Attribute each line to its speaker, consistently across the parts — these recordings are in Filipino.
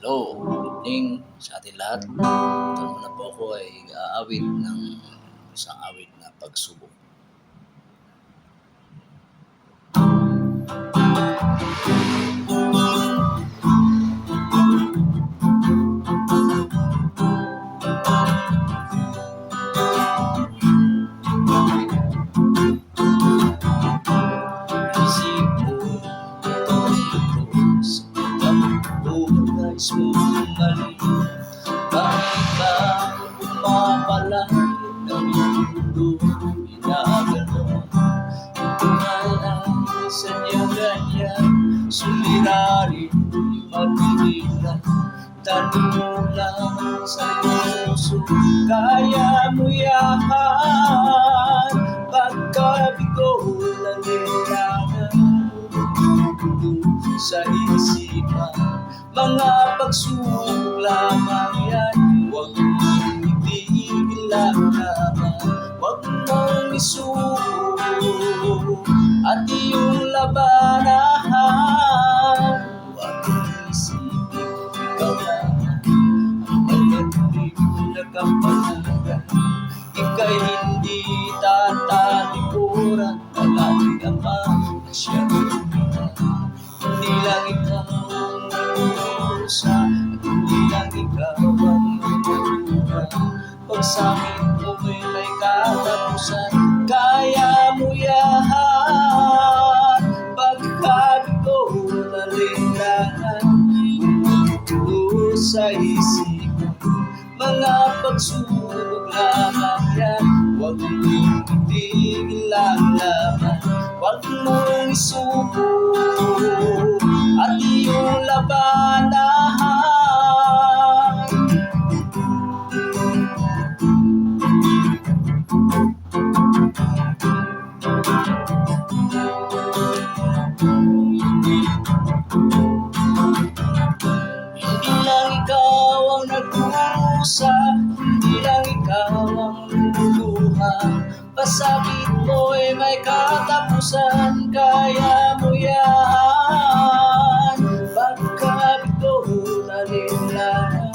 Speaker 1: Hello, good evening sa ating lahat. Ito naman na po ako ay aawit ng isang awit na pagsubok. Isip mo, ito sa takbo nais mo mali. Bakit ba pumapalagi ng mundo ginaganon? Ito ay sadyang ganyan, sulirarin magiging tanong lang sa puso. Kaya mo yan pagkabigo na lilangan sa isipan. Mga pagsubok lamang yan, huwag mong itigil ang laban, huwag mong isuko at iyong labanahan. Huwag mong isipin ikaw lang ang magandang nakapanagan. Ika'y hindi tatalikuran, palagi Ama na siyang lumitan. Hindi lang ikaw ang nagdurusa, at hindi lang ikaw ang nagdurusa. Pagsakit mo may katapusan, kaya mo yan. Pagkabigo na linlangan, bumubulo sa isipan. Mga pagsubok lamang yan, huwag mong itigil ang laban, huwag mong isuko at iyong labanahan. Hindi lang ikaw ang nagkusa, hindi lang ikaw ang luluha. Pasakit mo'y may katapusan, kaya mo yan. Pagkabigo na linlangan,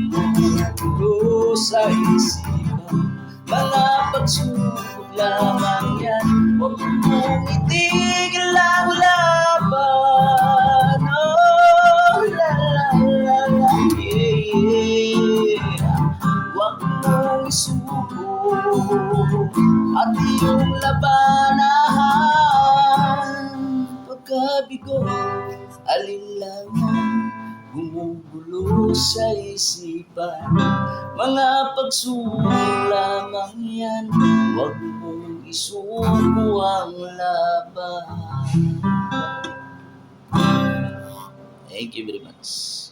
Speaker 1: bumubulo sa isipan. Mga pagsubok lamang yan, huwag mong itigil ang laban. Oh, la la la la, yeah. Huwag mong isuko at iyong labanahan. Pagkabigo, alinlangan, gumugulo sa isipan. Mga pagsubok lamang yan, huwag mong isuko ang laban. Thank you very much.